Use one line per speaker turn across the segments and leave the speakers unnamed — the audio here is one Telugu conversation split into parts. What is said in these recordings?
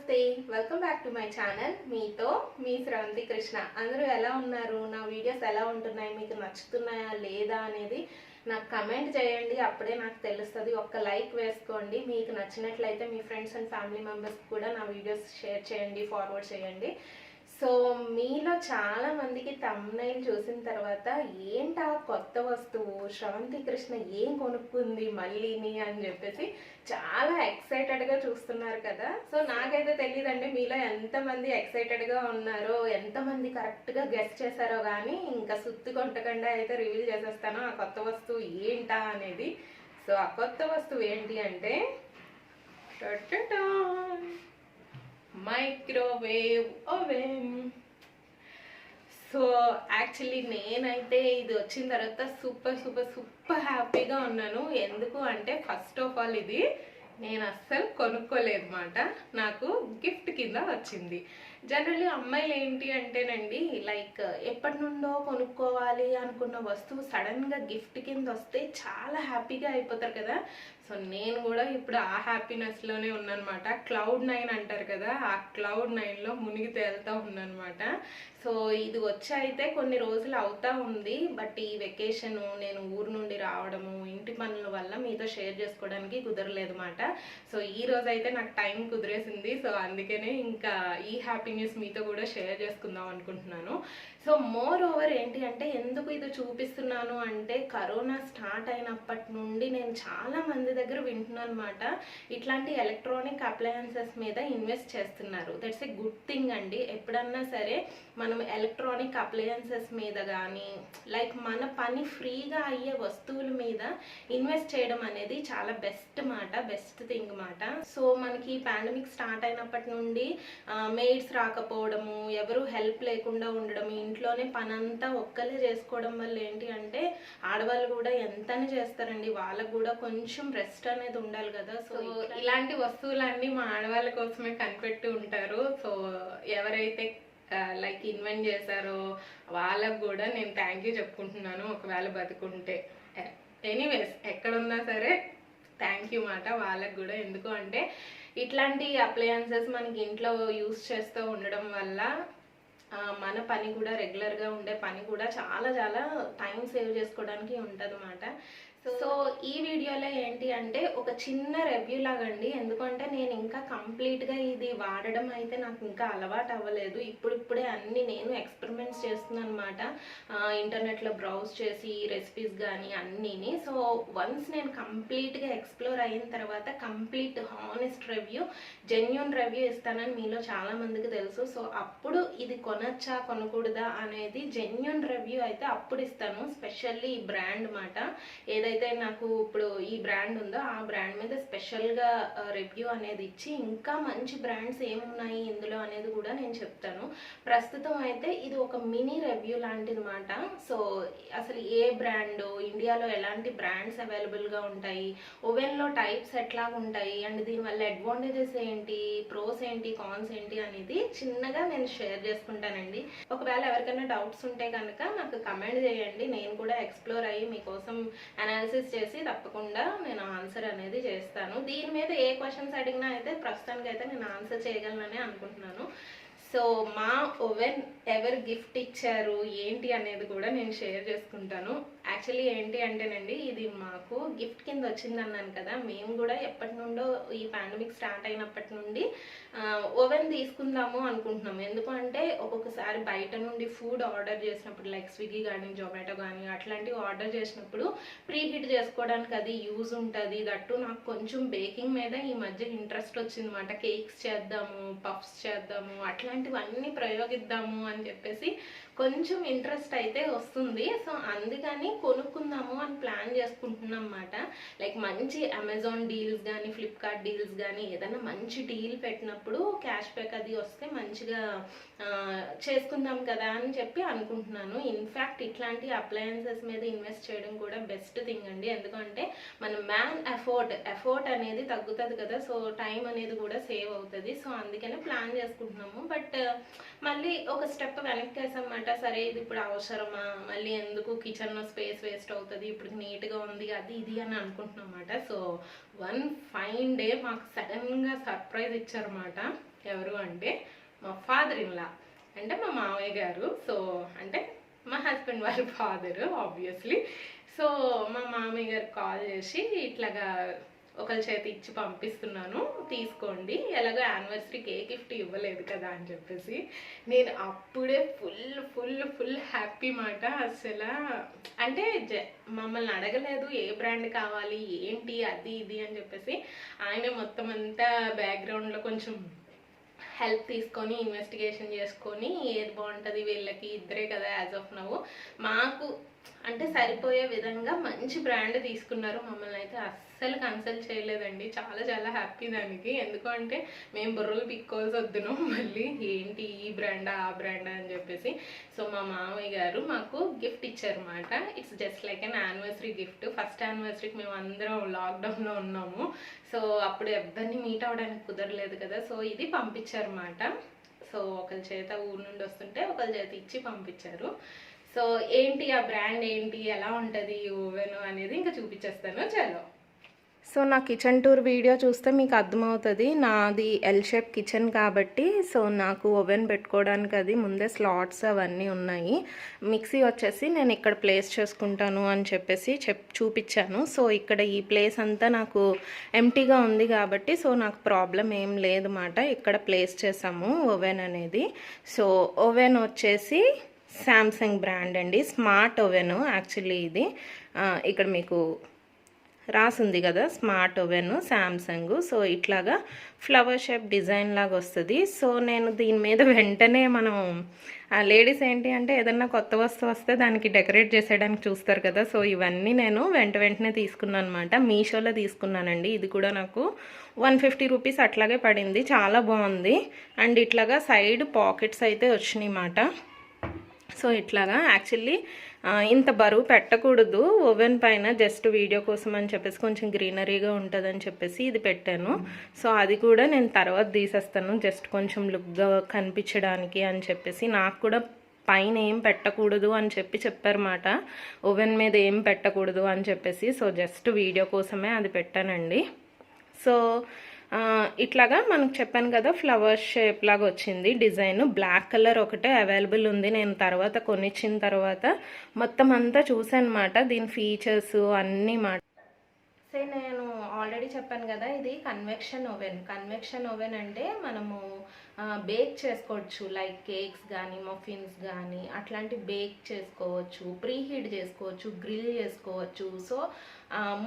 నమస్తే, welcome back to my channel. మీతో మీ శ్రవంతి కృష్ణ. అందరూ ఎలా ఉన్నారు? నా వీడియోస్ ఎలా ఉంటున్నాయి, మీకు నచ్చుతున్నాయా లేదా అనేది నాకు కమెంట్ చేయండి. అప్పుడే నాకు తెలుస్తుంది. ఒక్క లైక్ వేసుకోండి. మీకు నచ్చినట్లయితే మీ ఫ్రెండ్స్ అండ్ ఫ్యామిలీ మెంబర్స్ కూడా నా వీడియోస్ షేర్ చేయండి, ఫార్వర్డ్ చేయండి. సో మీలో చాలా మందికి థంబ్నెయిల్ చూసిన తర్వాత ఏంటా కొత్త వస్తువు, శ్రవంతి కృష్ణ ఏం కొనుక్కుంది మళ్ళీని అని చెప్పేసి చాలా ఎక్సైటెడ్గా చూస్తున్నారు కదా. సో నాకైతే తెలియదండి మీలో ఎంతమంది ఎక్సైటెడ్గా ఉన్నారో, ఎంతమంది కరెక్ట్గా గెస్ చేశారో, కానీ ఇంకా సుత్తి కొట్టకుండా అయితే రివీల్ చేసేస్తాను ఆ కొత్త వస్తువు ఏంటా అనేది. సో ఆ కొత్త వస్తువు ఏంటి అంటే మైక్రోవేవ్ ఓవెన్. సో యాక్చువల్లీ నేనైతే ఇది వచ్చిన తర్వాత సూపర్ హ్యాపీగా ఉన్నాను. ఎందుకు అంటే ఫస్ట్ ఆఫ్ ఆల్ ఇది నేను అస్సలు కొనుక్కోలేదు మాట, నాకు గిఫ్ట్ కింద వచ్చింది. జనరల్లీ అమ్మాయిలు ఏంటి అంటేనండి, లైక్ ఎప్పటి నుండో కొనుక్కోవాలి అనుకున్న వస్తువు సడన్గా గిఫ్ట్ కింద వస్తే చాలా హ్యాపీగా అయిపోతారు కదా. సో నేను కూడా ఇప్పుడు ఆ హ్యాపీనెస్లోనే ఉన్నానమాట. Cloud9 అంటారు కదా, ఆ Cloud9లో మునిగి తేలుతూ ఉన్నానమాట. సో ఇది వచ్చి అయితే కొన్ని రోజులు అవుతా ఉంది, బట్ ఈ వెకేషన్ నేను ఊరు నుండి రావడము, ఇంటి పనుల వల్ల మీతో షేర్ చేసుకోవడానికి కుదరలేదు మాట. సో ఈ రోజు అయితే నాకు టైం కుదిరేసింది. సో అందుకనే ఇంకా ఈ హ్యాపీ న్యూస్ మీతో కూడా షేర్ చేసుకుందాం అనుకుంటున్నాను. సో మోర్ ఓవర్ ఏంటి అంటే, ఎందుకు ఇది చూపిస్తున్నాను అంటే, కరోనా స్టార్ట్ అయినప్పటి నుండి నేను చాలా మంది దగ్గర వింటున్నాను అనమాట, ఇట్లాంటి ఎలక్ట్రానిక్ అప్లయన్సెస్ మీద ఇన్వెస్ట్ చేస్తున్నారు. దట్స్ ఏ గుడ్ థింగ్ అండి. ఎప్పుడన్నా సరే మనం ఎలక్ట్రానిక్ అప్లయన్సెస్ మీద కానీ, లైక్ మన పని ఫ్రీగా అయ్యే వస్తువుల మీద ఇన్వెస్ట్ చేయడం అనేది చాలా బెస్ట్ మాట, బెస్ట్ థింగ్ మాట. సో మనకి పాండమిక్ స్టార్ట్ అయినప్పటి నుండి మెయిడ్స్ రాకపోవడము, ఎవరు హెల్ప్ లేకుండా ఉండడం, ఇంట్లోనే పనంతా ఒక్కలే చేసుకోవడం వల్ల ఏంటి అంటే, ఆడవాళ్ళు కూడా ఎంతని చేస్తారండి, వాళ్ళకు కూడా కొంచెం రెస్ట్ అనేది ఉండాలి కదా. సో ఇలాంటి వస్తువులన్నీ మా ఆడవాళ్ళ కోసమే కనిపెట్టి ఉంటారు. సో ఎవరైతే లైక్ ఇన్వెంట్ చేశారో వాళ్ళకు కూడా నేను థ్యాంక్ యూ చెప్పుకుంటున్నాను, ఒకవేళ బతుకుంటే. ఎనీవేస్ ఎక్కడున్నా సరే థ్యాంక్ యూ మాట వాళ్ళకు కూడా. ఎందుకు అంటే ఇట్లాంటి అప్లయన్సెస్ మనకి ఇంట్లో యూస్ చేస్తూ ఉండడం వల్ల మన పని కూడా, రెగ్యులర్గా ఉండే పని కూడా చాలా టైం సేవ్ చేసుకోవడానికి ఉంటుంది అన్నమాట. సో ఈ వీడియోలో ఏంటి అంటే ఒక చిన్న రివ్యూ లాగండి. ఎందుకంటే నేను ఇంకా కంప్లీట్గా ఇది వాడడం అయితే నాకు ఇంకా అలవాటు అవ్వలేదు. ఇప్పుడిప్పుడే అన్ని నేను ఎక్స్పెరిమెంట్స్ చేస్తున్నాను అనమాట, ఇంటర్నెట్లో బ్రౌజ్ చేసి రెసిపీస్ కానీ అన్నీని. సో వన్స్ నేను కంప్లీట్గా ఎక్స్ప్లోర్ అయిన తర్వాత complete honest review, genuine review ఇస్తానని మీలో చాలా మందికి తెలుసు. సో అప్పుడు ఇది కొనచ్చా కొనకూడదా అనేది జెన్యూన్ రివ్యూ అయితే అప్పుడు ఇస్తాను. స్పెషల్లీ ఈ బ్రాండ్ మాట, ఏదైతే నాకు ఇప్పుడు ఈ బ్రాండ్ ఉందో ఆ బ్రాండ్ మీద స్పెషల్గా రివ్యూ అనేది ఇచ్చి, ఇంకా మంచి బ్రాండ్స్ ఏమున్నాయి ఇందులో అనేది కూడా నేను చెప్తాను. ప్రస్తుతం అయితే ఇది ఒక మినీ రివ్యూ లాంటిది మాట. సో అసలు ఏ బ్రాండ్, ఇండియాలో ఎలాంటి బ్రాండ్స్ అవైలబుల్గా ఉంటాయి, ఓవెన్లో టైప్స్ ఎట్లా ఉంటాయి, అండ్ దీనివల్ల అడ్వాంటేజెస్ ఏంటి, ప్రోస్ ఏంటి, కాన్స్ ఏంటి అనేది చిన్నగా నేను షేర్ చేసుకుంటానండి. ఒకవేళ ఎవరికైనా డౌట్స్ ఉంటే కనుక నాకు కమెంట్ చేయండి, నేను కూడా ఎక్స్ప్లోర్ అయ్యి మీకోసం అనాలిసిస్ చేసి తప్పకుండా నేను ఆన్సర్ అనేది చేస్తాను. దీని మీద ఏ క్వశ్చన్స్ అడిగినా అయితే ప్రస్తుతానికి అయితే నేను ఆన్సర్ చేయగలనని అనుకుంటున్నాను. సో మా ఓవెన్ ఎవరు గిఫ్ట్ ఇచ్చారు ఏంటి అనేది కూడా నేను షేర్ చేసుకుంటాను. యాక్చువల్లీ ఏంటి అంటేనండి, ఇది మాకు గిఫ్ట్ కింద వచ్చింది అన్నాను కదా. మేము కూడా ఎప్పటి నుండో ఈ పాండమిక్ స్టార్ట్ అయినప్పటి నుండి ఓవెన్ తీసుకుందాము అనుకుంటున్నాము. ఎందుకంటే ఒక్కొక్కసారి బయట నుండి ఫుడ్ ఆర్డర్ చేసినప్పుడు, లైక్ స్విగ్గీ కానీ జొమాటో కానీ అట్లాంటివి ఆర్డర్ చేసినప్పుడు ప్రీ హీట్ చేసుకోవడానికి అది యూజ్ ఉంటుంది. దట్టు నాకు కొంచెం బేకింగ్ మీద ఈ మధ్య ఇంట్రెస్ట్ వచ్చింది అనమాట. కేక్స్ చేద్దాము, పఫ్స్ చేద్దాము, అట్లాంటివన్నీ ప్రయోగిద్దాము అని చెప్పేసి కొంచెం ఇంట్రెస్ట్ అయితే వస్తుంది. సో అందుకని కొనుక్కుందాము అని ప్లాన్ చేసుకుంటున్నాం అన్నమాట. లైక్ మంచి అమెజాన్ డీల్స్ కానీ, ఫ్లిప్కార్ట్ డీల్స్ కానీ, ఏదైనా మంచి డీల్ పెట్టినప్పుడు క్యాష్ బ్యాక్ అది వస్తే మంచిగా చేసుకుందాం కదా అని చెప్పి అనుకుంటున్నాను. ఇన్ఫ్యాక్ట్ ఇట్లాంటి అప్లయన్సెస్ మీద ఇన్వెస్ట్ చేయడం కూడా బెస్ట్ థింగ్ అండి. ఎందుకంటే మన మ్యాన్ ఎఫర్ట్ అనేది తగ్గుతుంది కదా. సో టైం అనేది కూడా సేవ్ అవుతుంది. సో అందుకనే ప్లాన్ చేసుకుంటున్నాము. బట్ మళ్ళీ ఒక స్టెప్ వెనక్కి వేసామన్నమాట. అనమాట. సరే ఇది ఇప్పుడు అవసరమా, మళ్ళీ ఎందుకు కిచెన్లో స్పేస్ వేస్ట్ అవుతుంది, ఇప్పుడు నీట్గా ఉంది అది ఇది అని అనుకుంటున్నాం అనమాట. సో వన్ ఫైన్ డే మాకు సడన్గా సర్ప్రైజ్ ఇచ్చారన్నమాట. ఎవరు అంటే మా ఫాదర్ ఇన్ లా, అంటే మా మామయ్య గారు. సో అంటే మా హస్బెండ్ వాళ్ళ ఫాదరు ఆబ్వియస్లీ. సో మా మామయ్య గారు కాల్ చేసి ఇట్లాగా ఒకరి చేతి ఇచ్చి పంపిస్తున్నాను, తీసుకోండి, ఎలాగో యానివర్సరీకి ఏ గిఫ్ట్ ఇవ్వలేదు కదా అని చెప్పేసి నేను అప్పుడే ఫుల్ ఫుల్ ఫుల్ హ్యాపీ మాట. అసలు అంటే మమ్మల్ని అడగలేదు ఏ బ్రాండ్ కావాలి ఏంటి అది ఇది అని చెప్పేసి. ఆయన మొత్తం అంతా బ్యాక్గ్రౌండ్లో కొంచెం హెల్ప్ తీసుకొని ఇన్వెస్టిగేషన్ చేసుకొని ఏది బాగుంటుంది వీళ్ళకి, ఇద్దరే కదా యాజ్ ఆఫ్ నవ్, మాకు అంటే సరిపోయే విధంగా మంచి బ్రాండ్ తీసుకున్నారు. మమ్మల్ని అయితే అస్సలు కన్సల్ట్ చేయలేదండి. చాలా చాలా హ్యాపీ దానికి. ఎందుకంటే మేము బుర్రలు పిక్కోవాల్సి వద్దును మళ్ళీ ఏంటి ఈ బ్రాండా ఆ బ్రాండా అని చెప్పేసి. సో మా మామయ్య గారు మాకు గిఫ్ట్ ఇచ్చారన్నమాట. It's just like an anniversary gift. First యానివర్సరీకి మేము అందరం లాక్డౌన్లో ఉన్నాము. సో అప్పుడు ఎవరిని మీట్ అవ్వడానికి కుదరలేదు కదా. సో ఇది పంపించారన్నమాట. సో ఒకరి చేత ఊరు నుండి వస్తుంటే ఒకరి చేత ఇచ్చి పంపించారు. సో ఏంటి ఆ బ్రాండ్ ఏంటి, ఎలా ఉంటుంది ఓవెన్ అనేది ఇంకా చూపించేస్తాను. చలో. సో నా కిచెన్ టూర్ వీడియో చూస్తే మీకు అర్థమవుతుంది. నాది ఎల్ షేప్ కిచెన్ కాబట్టి సో నాకు ఓవెన్ పెట్టుకోవడానికి అది ముందే స్లాట్స్ అవన్నీ ఉన్నాయి. మిక్సీ వచ్చేసి నేను ఇక్కడ ప్లేస్ చేసుకుంటాను అని చెప్పేసి చూపించాను. సో ఇక్కడ ఈ ప్లేస్ అంతా నాకు ఎంటీగా ఉంది కాబట్టి సో నాకు ప్రాబ్లం ఏం లేదన్నమాట. ఇక్కడ ప్లేస్ చేసాము ఓవెన్ అనేది. సో ఓవెన్ వచ్చేసి శాంసంగ్ బ్రాండ్ అండి, స్మార్ట్ ఓవెన్ యాక్చువల్లీ ఇది. ఇక్కడ మీకు రాసింది కదా స్మార్ట్ ఓవెన్ శాంసంగ్. సో ఇట్లాగా ఫ్లవర్ షేప్ డిజైన్ లాగా వస్తుంది. సో నేను దీని మీద వెంటనే మనం లేడీస్ ఏంటి అంటే ఏదన్నా కొత్త వస్తువు వస్తే దానికి డెకరేట్ చేసేయడానికి చూస్తారు కదా. సో ఇవన్నీ నేను వెంటనే తీసుకున్నాను అనమాట. మీషోలో తీసుకున్నానండి. ఇది కూడా నాకు 150 రూపీస్ అట్లాగే పడింది. చాలా బాగుంది. అండ్ ఇట్లాగా సైడ్ పాకెట్స్ అయితే వచ్చినాయి అన్నమాట. సో ఇట్లాగా యాక్చువల్లీ ఇంత బరువు పెట్టకూడదు ఓవెన్ పైన, జస్ట్ వీడియో కోసం అని చెప్పేసి కొంచెం గ్రీనరీగా ఉంటుందని చెప్పేసి ఇది పెట్టాను. సో అది కూడా నేను తర్వాత తీసేస్తాను, జస్ట్ కొంచెం లుక్గా కనిపించడానికి అని చెప్పేసి. నాకు కూడా పైన ఏం పెట్టకూడదు అని చెప్పారన్నమాట, ఓవెన్ మీద ఏం పెట్టకూడదు అని చెప్పేసి. సో జస్ట్ వీడియో కోసమే అది పెట్టానండి. సో ఇట్లాగా మనకు చెప్పాను కదా ఫ్లవర్ షేప్ లాగా వచ్చింది డిజైన్. బ్లాక్ కలర్ ఒకటే అవైలబుల్ ఉంది. నేను తర్వాత కొనిచ్చిన తర్వాత మొత్తం అంతా చూసాను అన్నమాట, దీని ఫీచర్స్ అన్నీ మాట. సో నేను ఆల్రెడీ చెప్పాను కదా ఇది కన్వెక్షన్ ఓవెన్. కన్వెక్షన్ ఓవెన్ అంటే మనము బేక్ చేసుకోవచ్చు, లైక్ కేక్స్ కానీ మఫిన్స్ కానీ అట్లాంటి బేక్ చేసుకోవచ్చు, ప్రీ హీట్ చేసుకోవచ్చు, గ్రిల్ చేసుకోవచ్చు. సో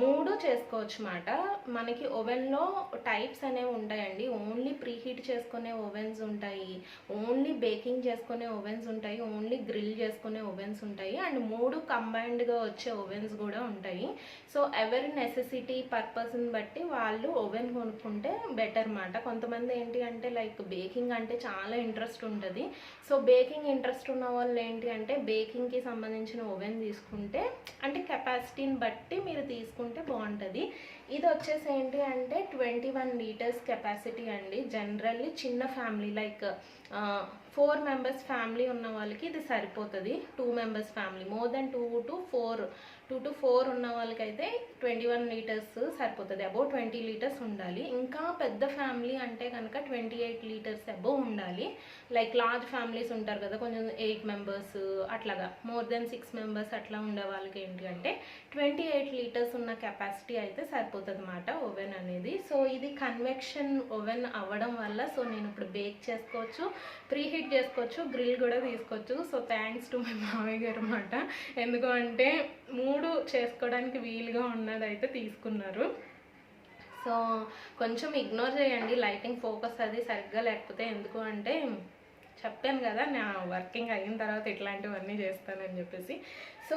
3 చేసుకోవచ్చు అన్నమాట. మనకి ఓవెన్లో టైప్స్ అనేవి ఉంటాయండి. ఓన్లీ ప్రీ హీట్ చేసుకునే ఓవెన్స్ ఉంటాయి, ఓన్లీ బేకింగ్ చేసుకునే ఓవెన్స్ ఉంటాయి, ఓన్లీ గ్రిల్ చేసుకునే ఓవెన్స్ ఉంటాయి, అండ్ 3 కంబైన్డ్గా వచ్చే ఓవెన్స్ కూడా ఉంటాయి. సో ఎవరి నెసెసిటీ పర్పస్ని బట్టి వాళ్ళు ఓవెన్ కొనుక్కుంటే బెటర్ అన్నమాట. కొంతమంది ఏంటి అంటే లైక్ బేకింగ్ అంటే చాలా ఇంట్రెస్ట్ ఉంటుంది. సో బేకింగ్ ఇంట్రెస్ట్ ఉన్న వాళ్ళు ఏంటి అంటే బేకింగ్కి సంబంధించిన ఓవెన్ తీసుకుంటే అంటే కెపాసిటీని బట్టి మీరు తీసుకుంటే బాగుంటుంది. ఇది వచ్చేసి ఏంటి అంటే 21 లీటర్స్ కెపాసిటీ అండి. జనరల్లీ చిన్న ఫ్యామిలీ లైక్ 4 మెంబర్స్ ఫ్యామిలీ ఉన్న వాళ్ళకి ఇది సరిపోతుంది. 2 members family more than 2 to 4 ఉన్న వాళ్ళకైతే 21 లీటర్స్ సరిపోతుంది. అబౌవ్ 20 లీటర్స్ ఉండాలి. ఇంకా పెద్ద ఫ్యామిలీ అంటే కనుక 28 లీటర్స్ అబౌవ్ ఉండాలి. లైక్ లార్జ్ ఫ్యామిలీస్ ఉంటారు కదా, కొంచెం 8 మెంబర్స్ అట్లాగా, మోర్ దెన్ 6 మెంబర్స్ అట్లా ఉండే వాళ్ళకి ఏంటి అంటే 28 లీటర్స్ ఉన్న కెపాసిటీ అయితే సరిపోతుంది అన్నమాట ఓవెన్ అనేది. సో ఇది కన్వెక్షన్ ఓవెన్ అవ్వడం వల్ల సో నేను ఇప్పుడు బేక్ చేసుకోవచ్చు, ప్రీ హీట్ చేసుకోవచ్చు, గ్రిల్ కూడా తీసుకోవచ్చు. సో థ్యాంక్స్ టు మై మామయ్య గారు అన్నమాట. ఎందుకు అంటే 3 చేసుకోవడానికి వీలుగా ఉన్నదైతే తీసుకున్నారు. సో కొంచెం ఇగ్నోర్ చేయండి లైటింగ్ ఫోకస్ అది సరిగ్గా లేకపోతే. ఎందుకు అంటే చెప్పాను కదా నా వర్కింగ్ అయిన తర్వాత ఇట్లాంటివన్నీ చేస్తానని చెప్పేసి. సో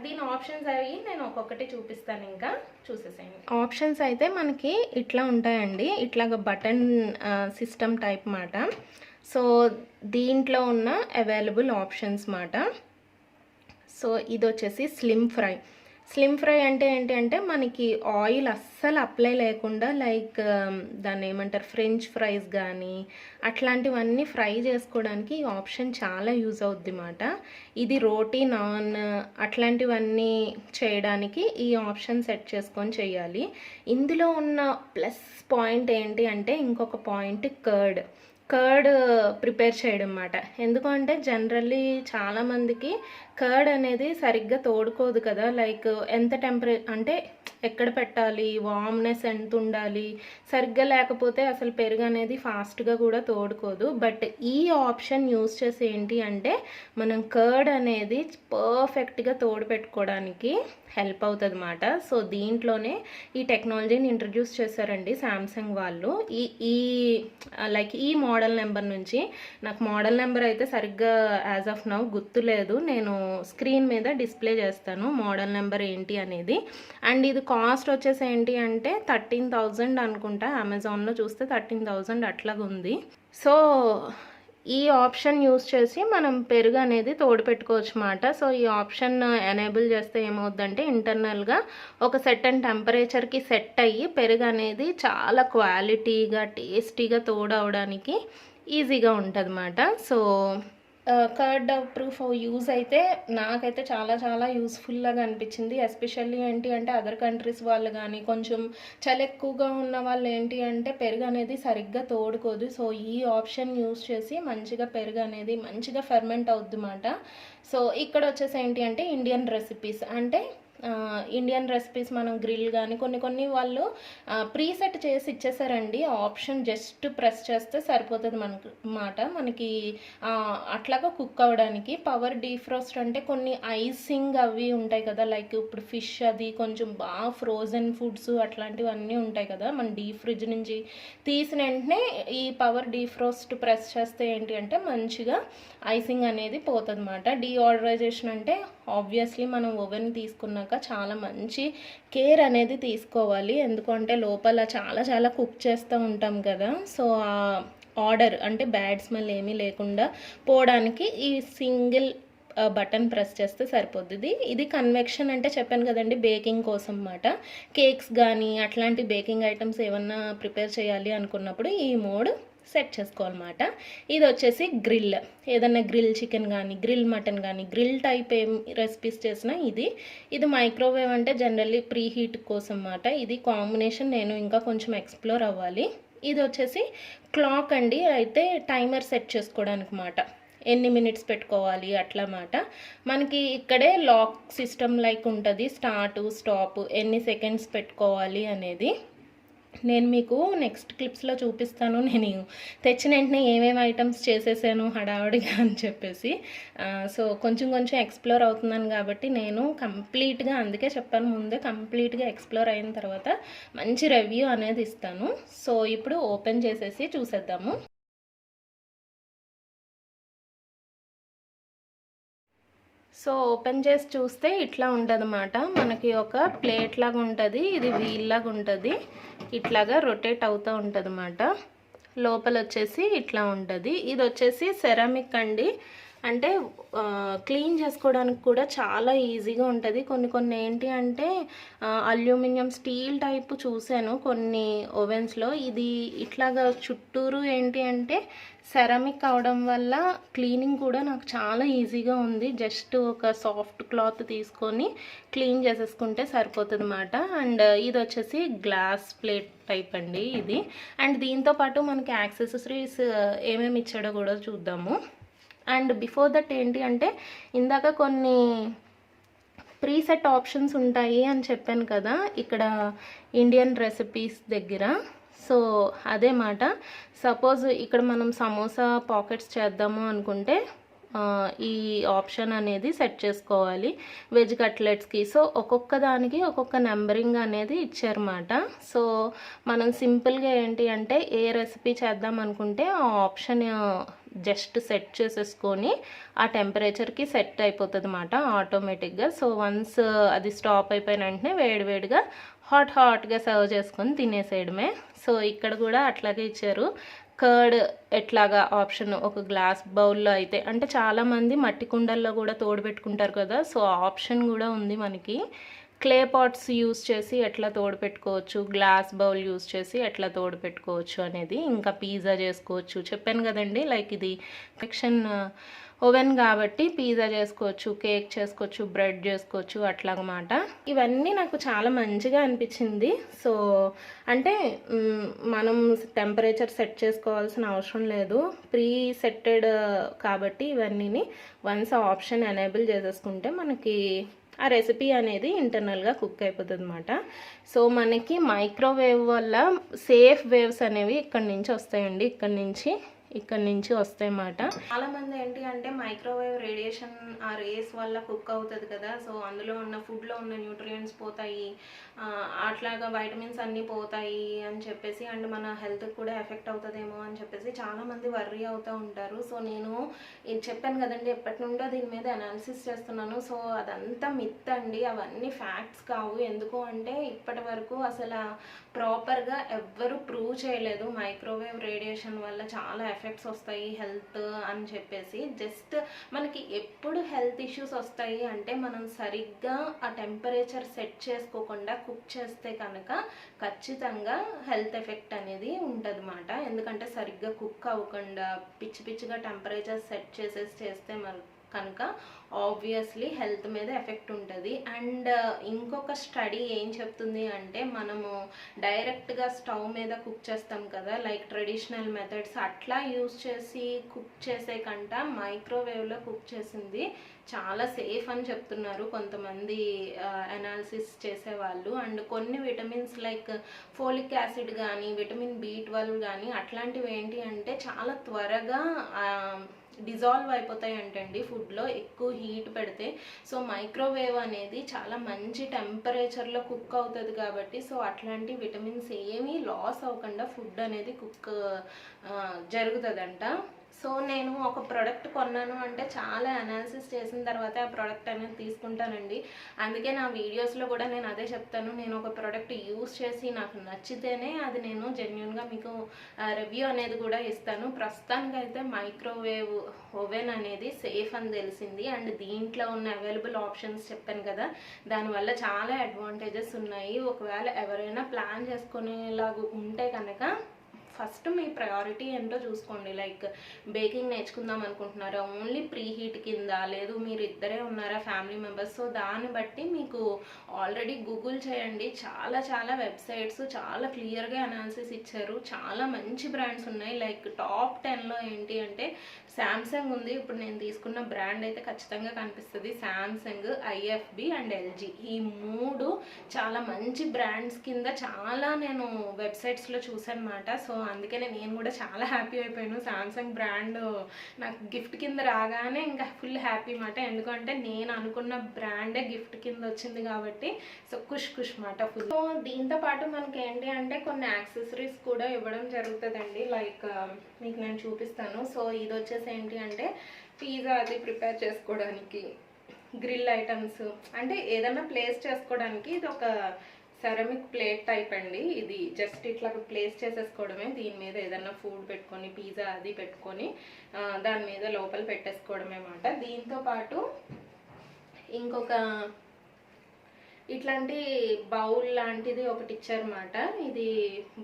దీని ఆప్షన్స్ అవి నేను ఒక్కొక్కటి చూపిస్తాను, ఇంకా చూసేసేయండి. ఆప్షన్స్ అయితే మనకి ఇట్లా ఉంటాయండి, ఇట్లాగ బటన్ సిస్టమ్ టైప్ మాట. సో దీంట్లో ఉన్న అవైలబుల్ ఆప్షన్స్ మాట. సో ఇది వచ్చేసి స్లిమ్ ఫ్రై. స్లిమ్ ఫ్రై అంటే ఏంటి అంటే మనకి ఆయిల్ అస్సలు అస్సలు అప్లై లేకుండా లైక్ దాన్ని ఏమంటారు ఫ్రెంచ్ ఫ్రైస్ కానీ అట్లాంటివన్నీ ఫ్రై చేసుకోవడానికి ఈ ఆప్షన్ చాలా యూజ్ అవుద్ది అన్నమాట. ఇది రోటీ నాన్ అట్లాంటివన్నీ చేయడానికి ఈ ఆప్షన్ సెట్ చేసుకొని చేయాలి. ఇందులో ఉన్న ప్లస్ పాయింట్ ఏంటి అంటే ఇంకొక పాయింట్ కర్డ్ ప్రిపేర్ చేయడం అన్నమాట. ఎందుకంటే జనరల్లీ చాలామందికి కర్డ్ అనేది సరిగ్గా తోడుకోదు కదా, లైక్ ఎంత అంటే ఎక్కడ పెట్టాలి, వామ్నెస్ ఎంత ఉండాలి, సరిగ్గా లేకపోతే అసలు పెరుగు అనేది ఫాస్ట్గా కూడా తోడుకోదు. బట్ ఈ ఆప్షన్ యూస్ చేసి ఏంటి అంటే మనం కర్డ్ అనేది పర్ఫెక్ట్గా తోడు పెట్టుకోవడానికి హెల్ప్ అవుతుంది అన్నమాట. సో దీంట్లోనే ఈ టెక్నాలజీని ఇంట్రడ్యూస్ చేశారండి శాంసంగ్ వాళ్ళు. ఈ మోడల్ నెంబర్ నుంచి, నాకు మోడల్ నెంబర్ అయితే సరిగ్గా యాజ్ ఆఫ్ నౌ గుర్తులేదు, నేను స్క్రీన్ మీద డిస్ప్లే చేస్తాను మోడల్ నెంబర్ ఏంటి అనేది. అండ్ ఇది కాస్ట్ వచ్చేసి ఏంటి అంటే 13,000 అనుకుంటా, అమెజాన్లో చూస్తే 13,000 అట్లాగా ఉంది. సో ఈ ఆప్షన్ యూస్ చేసి మనం పెరుగు అనేది తోడు పెట్టుకోవచ్చు అన్నమాట. సో ఈ ఆప్షన్ ఎనేబుల్ చేస్తే ఏమవుద్దంటే ఇంటర్నల్గా ఒక సెర్టన్ టెంపరేచర్కి సెట్ అయ్యి పెరుగు అనేది చాలా క్వాలిటీగా టేస్టీగా తోడు అవడానికి ఈజీగా ఉంటుంది అన్నమాట. సో కర్డ్ ప్రూఫ్ యూజ్ అయితే నాకైతే చాలా చాలా యూస్ఫుల్గా అనిపించింది. ఎస్పెషల్లీ ఏంటి అంటే అదర్ కంట్రీస్ వాళ్ళు కానీ కొంచెం చలి ఎక్కువగా ఉన్న వాళ్ళు ఏంటి అంటే పెరుగు అనేది సరిగ్గా తోడుకోదు. సో ఈ ఆప్షన్ యూజ్ చేసి మంచిగా పెరుగు అనేది మంచిగా ఫెర్మెంట్ అవుద్ది అన్నమాట. సో ఇక్కడ వచ్చేసి ఏంటి అంటే ఇండియన్ రెసిపీస్, అంటే ఇండియన్ రెసిపీస్ మనం గ్రిల్ కానీ కొన్ని వాళ్ళు ప్రీసెట్ చేసి ఇచ్చేసారండి. ఆప్షన్ జస్ట్ ప్రెస్ చేస్తే సరిపోతుంది మనకి అట్లాగా కుక్ అవ్వడానికి. పవర్ డీఫ్రోస్ట్ అంటే కొన్ని ఐసింగ్ అవి ఉంటాయి కదా, లైక్ ఇప్పుడు ఫిష్ అది కొంచెం బాగా ఫ్రోజన్ ఫుడ్స్ అట్లాంటివన్నీ ఉంటాయి కదా, మన డీప్ ఫ్రిడ్జ్ నుంచి తీసిన వెంటనే ఈ పవర్ డీఫ్రోస్ట్ ప్రెస్ చేస్తే ఏంటి అంటే మంచిగా ఐసింగ్ అనేది పోతుంది అన్నమాట. డీఆర్డరైజేషన్ అంటే ఆబ్వియస్లీ మనం ఓవెన్ తీసుకున్నాక చాలా మంచి కేర్ అనేది తీసుకోవాలి, ఎందుకంటే లోపల చాలా చాలా కుక్ చేస్తూ ఉంటాం కదా. సో ఆర్డర్ అంటే బ్యాడ్ స్మెల్ ఏమీ లేకుండా పోవడానికి ఈ సింగిల్ బటన్ ప్రెస్ చేస్తే సరిపోద్ది. ఇది కన్వెక్షన్ అంటే చెప్పాను కదండి, బేకింగ్ కోసం అన్నమాట. కేక్స్ కానీ అట్లాంటి బేకింగ్ ఐటమ్స్ ఏమన్నా ప్రిపేర్ చేయాలి అనుకున్నప్పుడు ఈ మోడ్ సెట్ చేసుకోవాలన్నమాట. ఇది వచ్చేసి గ్రిల్, ఏదన్నా గ్రిల్ చికెన్ కానీ గ్రిల్ మటన్ కానీ గ్రిల్ టైప్ ఏం రెసిపీస్ చేసినా ఇది మైక్రోవేవ్ అంటే జనరల్లీ ప్రీ హీట్ కోసం అన్నమాట. ఇది కాంబినేషన్ నేను ఇంకా కొంచెం ఎక్స్ప్లోర్ అవ్వాలి. ఇది వచ్చేసి క్లాక్ అండి, అయితే టైమర్ సెట్ చేసుకోవడానికి అన్నమాట, ఎన్ని మినిట్స్ పెట్టుకోవాలి అట్లా మాట. మనకి ఇక్కడే లాక్ సిస్టమ్ లైక్ ఉంటుంది, స్టార్ట్ స్టాప్ ఎన్ని సెకండ్స్ పెట్టుకోవాలి అనేది. నేను మీకు నెక్స్ట్ క్లిప్స్లో చూపిస్తాను, నేను తెచ్చిన వెంటనే ఏమేమి ఐటమ్స్ చేసేసాను హడావుడిగా అని చెప్పేసి. సో కొంచెం ఎక్స్ప్లోర్ అవుతున్నాను కాబట్టి నేను కంప్లీట్గా, అందుకే చెప్పాను ముందే, కంప్లీట్గా ఎక్స్ప్లోర్ అయిన తర్వాత మంచి రివ్యూ అనేది ఇస్తాను. సో ఇప్పుడు ఓపెన్ చేసేసి చూసేద్దాము. సో ఓపెన్ చేసి చూస్తే ఇట్లా ఉంటుంది అన్నమాట. మనకి ఒక ప్లేట్ లాగా ఉంటుంది, ఇది వీల్ లాగా ఉంటుంది, ఇట్లాగా రొటేట్ అవుతూ ఉంటుంది అన్నమాట. లోపల వచ్చేసి ఇట్లా ఉంటుంది. ఇది వచ్చేసి సెరామిక్ అండి, అంటే క్లీన్ చేసుకోవడానికి కూడా చాలా ఈజీగా ఉంటుంది. కొన్ని ఏంటి అంటే అల్యూమినియం స్టీల్ టైప్ చూశాను కొన్ని ఓవెన్స్లో, ఇది ఇట్లాగా చుట్టూరు ఏంటి అంటే సెరామిక్ అవడం వల్ల క్లీనింగ్ కూడా నాకు చాలా ఈజీగా ఉంది. జస్ట్ ఒక సాఫ్ట్ క్లాత్ తీసుకొని క్లీన్ చేసేసుకుంటే సరిపోతుంది అన్నమాట. అండ్ ఇది వచ్చేసి గ్లాస్ ప్లేట్ టైప్ అండి ఇది. అండ్ దీంతోపాటు మనకి యాక్సెసరీస్ ఏమేమి ఇచ్చాడో కూడా చూద్దాము. అండ్ బిఫోర్ దట్ ఏంటి అంటే ఇందాక కొన్ని ప్రీసెట్ ఆప్షన్స్ ఉంటాయి అని చెప్పాను కదా ఇక్కడ ఇండియన్ రెసిపీస్ దగ్గర. సో అదే మాట, సపోజ్ ఇక్కడ మనం సమోసా పాకెట్స్ చేద్దాము అనుకుంటే ఈ ఆప్షన్ అనేది సెట్ చేసుకోవాలి వెజ్ కట్లెట్స్కి. సో ఒక్కొక్క దానికి ఒక్కొక్క నెంబరింగ్ అనేది ఇచ్చారన్నమాట. సో మనం సింపుల్గా ఏంటి అంటే ఏ రెసిపీ చేద్దాం అనుకుంటే ఆ ఆప్షన్ జస్ట్ సెట్ చేసేసుకొని ఆ టెంపరేచర్కి సెట్ అయిపోతుంది అన్నమాట ఆటోమేటిక్గా. సో వన్స్ అది స్టాప్ అయిపోయిన వెంటనే వేడివేడిగా హాట్గా సర్వ్ చేసుకొని తినేసేయడమే. సో ఇక్కడ కూడా అట్లాగే ఇచ్చారు. కర్డ్ ఎట్లాగా ఆప్షన్ ఒక గ్లాస్ బౌల్లో అయితే, అంటే చాలామంది మట్టి కుండల్లో కూడా తోడు పెట్టుకుంటారు కదా, సో ఆప్షన్ కూడా ఉంది మనకి క్లే పాట్స్ యూస్ చేసి ఎట్లా తోడు పెట్టుకోవచ్చు, గ్లాస్ బౌల్ యూస్ చేసి ఎట్లా తోడు పెట్టుకోవచ్చు అనేది, ఇంకా పిజ్జా చేసుకోవచ్చు. చెప్పాను కదండి, లైక్ ఇది సెక్షన్ ఓవెన్ కాబట్టి పిజ్జా చేసుకోవచ్చు, కేక్ చేసుకోవచ్చు, బ్రెడ్ చేసుకోవచ్చు అట్లాగమాట. ఇవన్నీ నాకు చాలా మంచిగా అనిపించింది. సో అంటే మనం టెంపరేచర్ సెట్ చేసుకోవాల్సిన అవసరం లేదు, ప్రీ సెట్టెడ్ కాబట్టి ఇవన్నీ వన్స్ ఆప్షన్ ఎనేబుల్ చేసేసుకుంటే మనకి ఆ రెసిపీ అనేది ఇంటర్నల్గా కుక్ అయిపోతుంది అనమాట. సో మనకి మైక్రోవేవ్ వల్ల సేఫ్ వేవ్స్ అనేవి ఇక్కడి నుంచి వస్తాయండి, ఇక్కడ నుంచి వస్తాయి అన్నమాట. చాలామంది ఏంటి అంటే మైక్రోవేవ్ రేడియేషన్ ఆ రేస్ వల్ల కుక్ అవుతుంది కదా, సో అందులో ఉన్న ఫుడ్లో ఉన్న న్యూట్రియంట్స్ పోతాయి, అట్లాగా వైటమిన్స్ అన్నీ పోతాయి అని చెప్పేసి, అండ్ మన హెల్త్కి కూడా ఎఫెక్ట్ అవుతుందేమో అని చెప్పేసి చాలామంది వర్రీ అవుతూ ఉంటారు. సో నేను ఇది చెప్పాను కదండి, ఎప్పటి నుండో దీని మీద అనాలిసిస్ చేస్తున్నాను. సో అదంతా మిత్ అండి, అవన్నీ ఫ్యాక్ట్స్ కావు. ఎందుకు అంటే ఇప్పటి వరకు అసలు ప్రాపర్గా ఎవ్వరు ప్రూవ్ చేయలేదు మైక్రోవేవ్ రేడియేషన్ వల్ల చాలా ఎఫెక్ట్స్ వస్తాయి హెల్త్ అని చెప్పేసి. జస్ట్ మనకి ఎప్పుడు హెల్త్ ఇష్యూస్ వస్తాయి అంటే మనం సరిగ్గా ఆ టెంపరేచర్ సెట్ చేసుకోకుండా కుక్ చేస్తే కనుక ఖచ్చితంగా హెల్త్ ఎఫెక్ట్ అనేది ఉంటుంది అన్నమాట. ఎందుకంటే సరిగ్గా కుక్ అవ్వకుండా పిచ్చి పిచ్చిగా టెంపరేచర్ సెట్ చేస్తే కనుక ఆబ్వియస్లీ హెల్త్ మీద ఎఫెక్ట్ ఉంటుంది. అండ్ ఇంకొక స్టడీ ఏం చెప్తుంది అంటే మనము డైరెక్ట్గా స్టవ్ మీద కుక్ చేస్తాం కదా, లైక్ ట్రెడిషనల్ మెథడ్స్ అట్లా యూస్ చేసి కుక్ చేసే కంట మైక్రోవేవ్లో కుక్ చేసింది చాలా సేఫ్ అని చెప్తున్నారు కొంతమంది అనాలిసిస్ చేసేవాళ్ళు. అండ్ కొన్ని విటమిన్స్ లైక్ ఫోలిక్ యాసిడ్ కానీ విటమిన్ B12 కానీ అట్లాంటివి ఏంటి అంటే చాలా త్వరగా డిజాల్వ్ అయిపోతాయి అంటండి ఫుడ్లో ఎక్కువ హీట్ పెడితే. సో మైక్రోవేవ్ అనేది చాలా మంచి టెంపరేచర్లో కుక్ అవుతుంది కాబట్టి సో అట్లాంటి విటమిన్స్ ఏమీ లాస్ అవ్వకుండా ఫుడ్ అనేది కుక్ జరుగుతుందంట. సో నేను ఒక ప్రోడక్ట్ కొన్నాను అంటే చాలా అనాలిసిస్ చేసిన తర్వాత ఆ ప్రోడక్ట్ అనేది తీసుకుంటానండి. అందుకే నా వీడియోస్లో కూడా నేను అదే చెప్తాను, నేను ఒక ప్రోడక్ట్ యూస్ చేసి నాకు నచ్చితేనే అది నేను జెన్యున్గా మీకు రివ్యూ అనేది కూడా ఇస్తాను. ప్రస్తుతానికైతే మైక్రోవేవ్ ఓవెన్ అనేది సేఫ్ అని తెలిసింది. అండ్ దీంట్లో ఉన్న అవైలబుల్ ఆప్షన్స్ చెప్పాను కదా, దానివల్ల చాలా అడ్వాంటేజెస్ ఉన్నాయి. ఒకవేళ ఎవరైనా ప్లాన్ చేసుకునేలాగా ఉంటే కనుక ఫస్ట్ మీ ప్రయారిటీ ఏంటో చూసుకోండి. లైక్ బేకింగ్ నేర్చుకుందాం అనుకుంటున్నారా, ఓన్లీ ప్రీ హీట్ కింద, లేదు మీరు ఇద్దరే ఉన్నారా ఫ్యామిలీ మెంబర్స్, సో దాన్ని బట్టి మీకు ఆల్రెడీ గూగుల్ చేయండి. చాలా వెబ్సైట్స్ చాలా క్లియర్గా అనాలిసిస్ ఇచ్చారు. చాలా మంచి బ్రాండ్స్ ఉన్నాయి. లైక్ టాప్ 10లో ఏంటి అంటే శాంసంగ్ ఉంది. ఇప్పుడు నేను తీసుకున్న బ్రాండ్ అయితే ఖచ్చితంగా కనిపిస్తుంది, శాంసంగ్, IFB అండ్ LG. ఈ మూడు చాలా మంచి బ్రాండ్స్ కింద చాలా నేను వెబ్సైట్స్లో చూసాను అనమాట. సో అందుకనే నేను కూడా చాలా హ్యాపీ అయిపోయాను. శాంసంగ్ బ్రాండ్ నాకు గిఫ్ట్ కింద రాగానే ఇంకా ఫుల్ హ్యాపీ మాట, ఎందుకంటే నేను అనుకున్న బ్రాండే గిఫ్ట్ కింద వచ్చింది కాబట్టి సో ఖుష్ మాట ఫుల్. సో దీంతో పాటు మనకి ఏంటి అంటే కొన్ని యాక్సెసరీస్ కూడా ఇవ్వడం జరుగుతుందండి. లైక్ మీకు నేను చూపిస్తాను. సో ఇది వచ్చేసి ఏంటి అంటే పిజ్జా అది ప్రిపేర్ చేసుకోవడానికి, గ్రిల్ ఐటమ్స్ అంటే ఏదైనా ప్లేస్ చేసుకోవడానికి ఇది ఒక సెరమిక్ ప్లేట్ టైప్ అండి. ఇది జస్ట్ ఇట్లా ప్లేస్ చేసేసుకోవడమే, దీని మీద ఏదైనా ఫుడ్ పెట్టుకొని పిజ్జా అది పెట్టుకొని దాని మీద లోపల పెట్టేసుకోవడమే అన్నమాట. దీంతో పాటు ఇంకొక ఇట్లాంటి బౌల్ లాంటిది ఒకటి ఇచ్చారన్నమాట. ఇది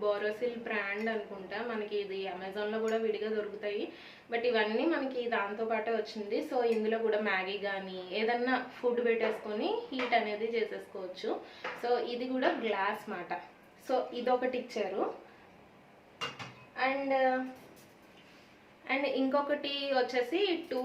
బోరోసిల్ బ్రాండ్ అనుకుంటా, మనకి ఇది అమెజాన్లో కూడా విడిగా దొరుకుతాయి. బట్ ఇవన్నీ మనకి దాంతో పాటే వచ్చింది. సో ఇందులో కూడా మ్యాగీ కానీ ఏదన్నా ఫుడ్ పెట్టేసుకొని హీట్ అనేది చేసేసుకోవచ్చు. సో ఇది కూడా గ్లాస్ మాట. సో ఇదొకటి ఇచ్చారు. అండ్ ఇంకొకటి వచ్చేసి 2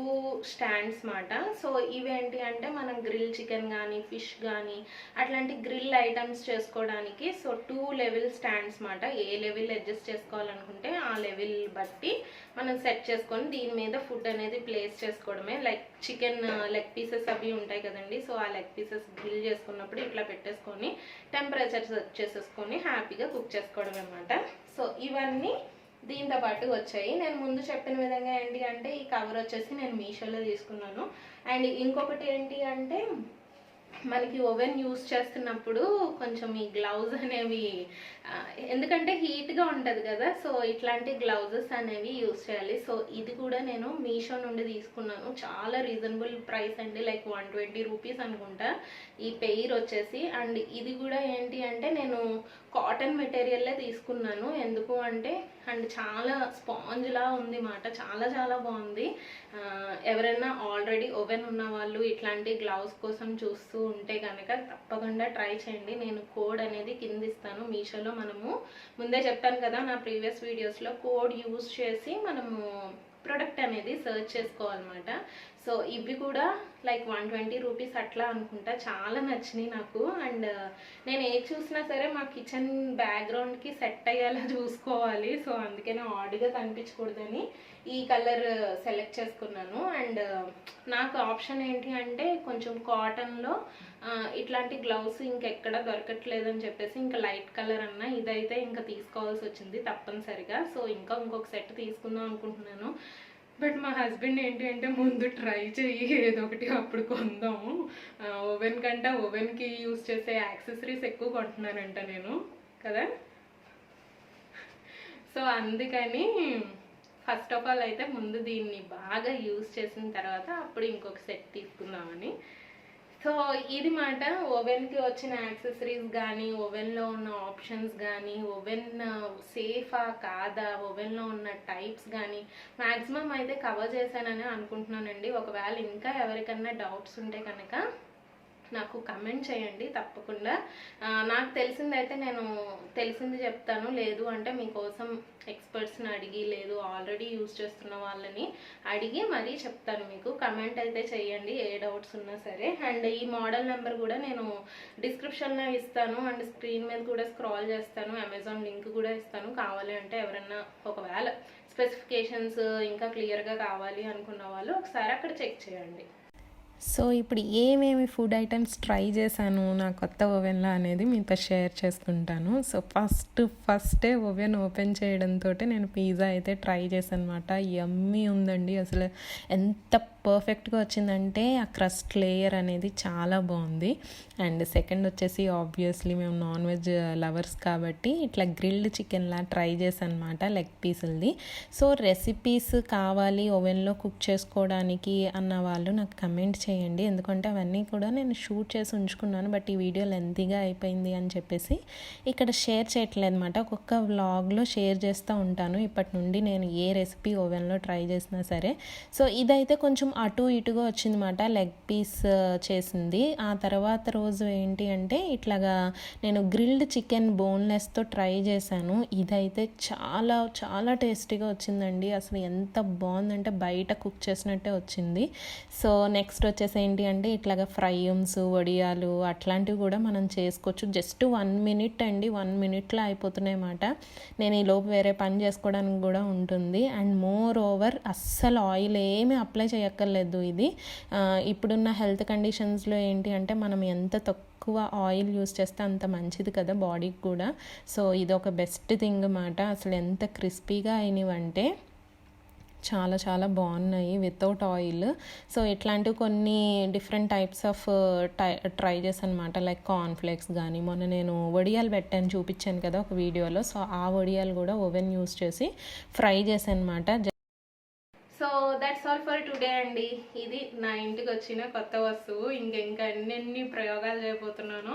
స్టాండ్స్ మాట. సో ఇవేంటి అంటే మనం గ్రిల్ చికెన్ కానీ ఫిష్ కానీ అట్లాంటి గ్రిల్ ఐటమ్స్ చేసుకోవడానికి సో 2 లెవెల్ స్టాండ్స్ మాట. ఏ లెవెల్ అడ్జస్ట్ చేసుకోవాలనుకుంటే ఆ లెవెల్ బట్టి మనం సెట్ చేసుకొని దీని మీద ఫుడ్ అనేది ప్లేస్ చేసుకోవడమే. లైక్ చికెన్ లెగ్ పీసెస్ అవి ఉంటాయి కదండి, సో ఆ లెగ్ పీసెస్ గ్రిల్ చేసుకున్నప్పుడు ఇట్లా పెట్టేసుకొని టెంపరేచర్ సెట్ చేసేసుకొని హ్యాపీగా కుక్ చేసుకోవడం అన్నమాట. సో ఇవన్నీ దీంతో పాటు వచ్చాయి. నేను ముందు చెప్పిన విధంగా ఏంటి అంటే ఈ కవర్ వచ్చేసి నేను మీషోలో తీసుకున్నాను. అండ్ ఇంకొకటి ఏంటి అంటే మనకి ఓవెన్ యూస్ చేస్తున్నప్పుడు కొంచెం ఈ గ్లౌజ్ అనేవి ఎందుకంటే హీట్గా ఉంటుంది కదా, సో ఇట్లాంటి గ్లౌజెస్ అనేవి యూస్ చేయాలి. సో ఇది కూడా నేను మీషో నుండి తీసుకున్నాను, చాలా రీజనబుల్ ప్రైస్ అండి, లైక్ 120 రూపీస్ అనుకుంటా ఈ పెయిర్ వచ్చేసి. అండ్ ఇది కూడా ఏంటి అంటే నేను కాటన్ మెటీరియల్లే తీసుకున్నాను, ఎందుకు అంటే అండ్ చాలా స్పాంజ్లా ఉంది మాట, చాలా చాలా బాగుంది. ఎవరైనా ఆల్రెడీ ఓవెన్ ఉన్న వాళ్ళు ఇట్లాంటి గ్లౌస్ కోసం చూస్తూ ఉంటే కనుక తప్పకుండా ట్రై చేయండి. నేను కోడ్ అనేది కింద ఇస్తాను. మీషోలో మనము ముందే చెప్పాను కదా నా ప్రీవియస్ వీడియోస్లో, కోడ్ యూజ్ చేసి మనము ప్రొడక్ట్ అనేది సర్చ్ చేసుకోవాలన్నమాట. సో ఇవి కూడా లైక్ 120 రూపీస్ అట్లా అనుకుంటా, చాలా నచ్చినాయి నాకు. అండ్ నేను ఏది చూసినా సరే మా కిచెన్ బ్యాక్గ్రౌండ్కి సెట్ అయ్యేలా చూసుకోవాలి, సో అందుకనే ఆడ్గా కనిపించకూడదని ఈ కలర్ సెలెక్ట్ చేసుకున్నాను. అండ్ నాకు ఆప్షన్ ఏంటి అంటే కొంచెం కాటన్లో ఇట్లాంటి గ్లౌస్ ఇంకెక్కడ దొరకట్లేదని చెప్పేసి ఇంకా లైట్ కలర్ అన్న ఇదైతే ఇంకా తీసుకోవాల్సి వచ్చింది తప్పనిసరిగా. సో ఇంకొక సెట్ తీసుకుందాం అనుకుంటున్నాను. బట్ మా హస్బెండ్ ఏంటి అంటే ముందు ట్రై చెయ్యి ఏదో ఒకటి అప్పుడు కొందాము, ఓవెన్ కంటే ఓవెన్కి యూస్ చేసే యాక్సెసరీస్ ఎక్కువ కొంటున్నానంట నేను కదా. సో అందుకని ఫస్ట్ ఆఫ్ ఆల్ అయితే ముందు దీన్ని బాగా యూస్ చేసిన తర్వాత అప్పుడు ఇంకొక సెట్ తీసుకుందామని. సో ఇది మాట ఓవెన్కి వచ్చిన యాక్సెసరీస్ కానీ, ఓవెన్లో ఉన్న ఆప్షన్స్ కానీ, ఓవెన్ సేఫా కాదా, ఓవెన్లో ఉన్న టైప్స్ కానీ మ్యాక్సిమం అయితే కవర్ చేశానని అనుకుంటున్నానండి. ఒకవేళ ఇంకా ఎవరికన్నా డౌట్స్ ఉంటే కనుక నాకు కమెంట్ చేయండి తప్పకుండా. నాకు తెలిసిందైతే నేను తెలిసింది చెప్తాను, లేదు అంటే మీకోసం ఎక్స్పర్ట్స్ని అడిగి, లేదు ఆల్రెడీ యూజ్ చేస్తున్న వాళ్ళని అడిగి మరీ చెప్తాను. మీకు కమెంట్ అయితే చేయండి ఏ డౌట్స్ ఉన్నా సరే. అండ్ ఈ మోడల్ నెంబర్ కూడా నేను డిస్క్రిప్షన్లో ఇస్తాను, అండ్ స్క్రీన్ మీద కూడా స్క్రాల్ చేస్తాను, అమెజాన్ లింక్ కూడా ఇస్తాను. కావాలి అంటే ఎవరన్నా ఒకవేళ స్పెసిఫికేషన్స్ ఇంకా క్లియర్గా కావాలి అనుకున్న వాళ్ళు ఒకసారి అక్కడ చెక్ చేయండి.
సో ఇప్పుడు ఏమేమి ఫుడ్ ఐటమ్స్ ట్రై చేశాను నా కొత్త ఓవెన్లో అనేది మీతో షేర్ చేసుకుంటాను. సో ఫస్టే ఓవెన్ ఓపెన్ చేయడంతో నేను పిజ్జా అయితే ట్రై చేశాను అనమాట. యమ్మీ ఉందండి, అసలు ఎంత పర్ఫెక్ట్గా వచ్చిందంటే ఆ క్రస్ట్ లేయర్ అనేది చాలా బాగుంది. అండ్ సెకండ్ వచ్చేసి ఆబ్వియస్లీ మేము నాన్ వెజ్ లవర్స్ కాబట్టి ఇట్లా గ్రిల్డ్ చికెన్లా ట్రై చేశాను అనమాట, లెగ్ పీసులది. సో రెసిపీస్ కావాలి ఓవెన్లో కుక్ చేసుకోవడానికి అన్న వాళ్ళు నాకు కమెంట్ చేయండి, ఎందుకంటే అవన్నీ కూడా నేను షూట్ చేసి ఉంచుకున్నాను, బట్ ఈ వీడియో లెంతీగా అయిపోయింది అని చెప్పేసి ఇక్కడ షేర్ చేయట్లేదు అనమాట. ఒక్కొక్క వ్లాగ్లో షేర్ చేస్తూ ఉంటాను ఇప్పటి నుండి నేను ఏ రెసిపీ ఓవెన్లో ట్రై చేసినా సరే. సో ఇదైతే కొంచెం అటు ఇటుగా వచ్చిందన్నమాట, లెగ్ పీస్ చేసింది. ఆ తర్వాత రోజు ఏంటి అంటే ఇట్లాగా నేను గ్రిల్డ్ చికెన్ బోన్లెస్తో ట్రై చేశాను. ఇదైతే చాలా చాలా టేస్టీగా వచ్చిందండి, అసలు ఎంత బాగుందంటే బయట కుక్ చేసినట్టే వచ్చింది. సో నెక్స్ట్ వచ్చేసి ఏంటి అంటే ఇట్లాగా ఫ్రైమ్స్, వడియాలు అట్లాంటివి కూడా మనం చేసుకోవచ్చు. జస్ట్ 1 మినిట్ అండి, 1 మినిట్లో అయిపోతున్నాయి అన్నమాట. నేను ఈలోపు వేరే పని చేసుకోవడానికి కూడా ఉంటుంది. అండ్ మోర్ ఓవర్ అస్సలు ఆయిల్ ఏమీ అప్లై చేయక్కర్లేదు. ఇది ఇప్పుడున్న హెల్త్ కండిషన్స్లో ఏంటి అంటే మనం ఎంత తక్కువ ఆయిల్ యూస్ చేస్తే అంత మంచిది కదా బాడీకి కూడా. సో ఇది ఒక బెస్ట్ థింగ్ అన్నమాట. అసలు ఎంత క్రిస్పీగా అయినవంటే చాలా చాలా బాగున్నాయి వితౌట్ ఆయిల్. సో ఇట్లాంటివి కొన్ని డిఫరెంట్ టైప్స్ ఆఫ్ ట్రై చేశాను అనమాట, లైక్ కార్న్ఫ్లేక్స్ కానీ, మొన్న నేను వడియాలు పెట్టాను చూపించాను కదా ఒక వీడియోలో. సో ఆ వడియాలు కూడా ఓవెన్ యూస్ చేసి ఫ్రై చేశాను అనమాట.
So that's all for today అండి. ఇది నా ఇంటికి వచ్చిన కొత్త వస్తువు. ఇంకా అన్ని ప్రయోగాలు చేయబోతున్నాను.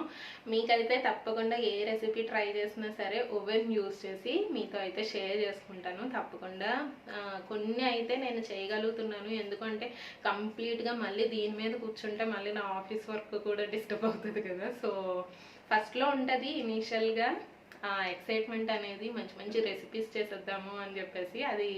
మీకైతే తప్పకుండా ఏ రెసిపీ ట్రై చేసినా సరే ఓవెన్ యూస్ చేసి మీతో అయితే షేర్ చేసుకుంటాను తప్పకుండా. కొన్ని అయితే నేను చేయగలుగుతున్నాను, ఎందుకంటే కంప్లీట్గా మళ్ళీ దీని మీద కూర్చుంటే మళ్ళీ నా ఆఫీస్ వర్క్ కూడా డిస్టర్బ్ అవుతుంది కదా. సో ఫస్ట్లో ఉంటుంది ఇనీషియల్గా ఎక్సైట్మెంట్ అనేది, మంచి మంచి రెసిపీస్ చేసేద్దాము అని చెప్పేసి. అది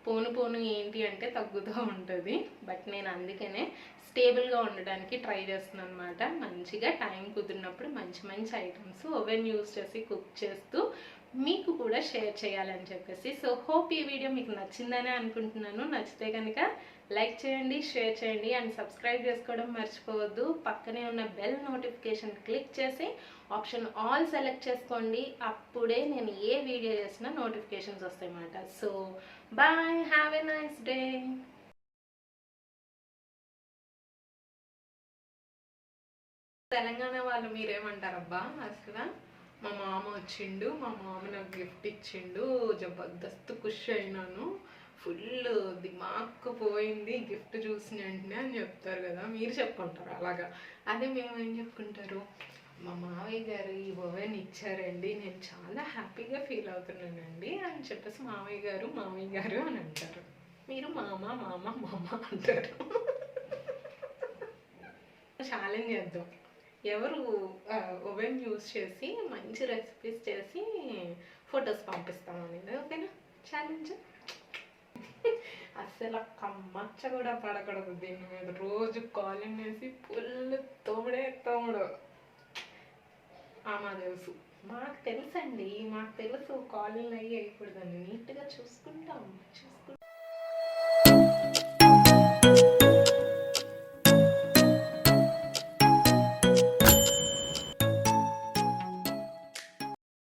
పోను ఏంటి అంటే తగ్గుతూ ఉంటుంది. బట్ నేను అందుకనే స్టేబుల్గా ఉండడానికి ట్రై చేస్తున్నాను అనమాట. మంచిగా టైం కుదిరినప్పుడు మంచి మంచి ఐటమ్స్ ఓవెన్ యూస్ చేసి కుక్ చేస్తూ మీకు కూడా షేర్ చేయాలని చెప్పేసి. సో హోప్ ఈ వీడియో మీకు నచ్చిందని అనుకుంటున్నాను. నచ్చితే కనుక లైక్ చేయండి, షేర్ చేయండి అండ్ సబ్స్క్రైబ్ చేసుకోవడం మర్చిపోవద్దు. పక్కనే ఉన్న బెల్ నోటిఫికేషన్ క్లిక్ చేసి ఆప్షన్ ఆల్ సెలెక్ట్ చేసుకోండి, అప్పుడే నేను ఏ వీడియో చేసినా నోటిఫికేషన్స్ వస్తాయి అన్నమాట. So bye, have a nice day. Telangana వాళ్ళు మీరేమంటారబ్బా అసలు? మా మామ వచ్చిండు, మా మామ నాకు గిఫ్ట్ ఇచ్చిండు, జబర్దస్త్ ఖుషి అయినాను, ఫుల్ దిమాక్ పోయింది గిఫ్ట్ చూసిన వెంటనే అని చెప్తారు కదా, మీరు చెప్పుకుంటారు అలాగా. అదే మేము ఏం చెప్పుకుంటారు, మా మావయ్య గారు ఈ ఓవెన్ ఇచ్చారండి, నేను చాలా హ్యాపీగా ఫీల్ అవుతున్నానండి అని చెప్పేసి మావయ్య గారు అని అంటారు. మీరు మామ మామ మామ అంటారు. ఛాలెంజ్ చేద్దాం, ఎవరు ఓవెన్ యూస్ చేసి మంచి రెసిపీస్ చేసి ఫొటోస్ పంపిస్తామని, ఓకేనా? ఛాలెంజ్. అసలు కమ్మచ్చ కూడా పడకూడదు దీని మీద, రోజు కాలింగ్ వేసి పుల్లు తోముడు. మాకు తెలుసు, మాకు తెలుసండి, మాకు తెలుసు కాలింగ్ అయ్యి వేయకూడదని, నీట్గా చూసుకుంటాం.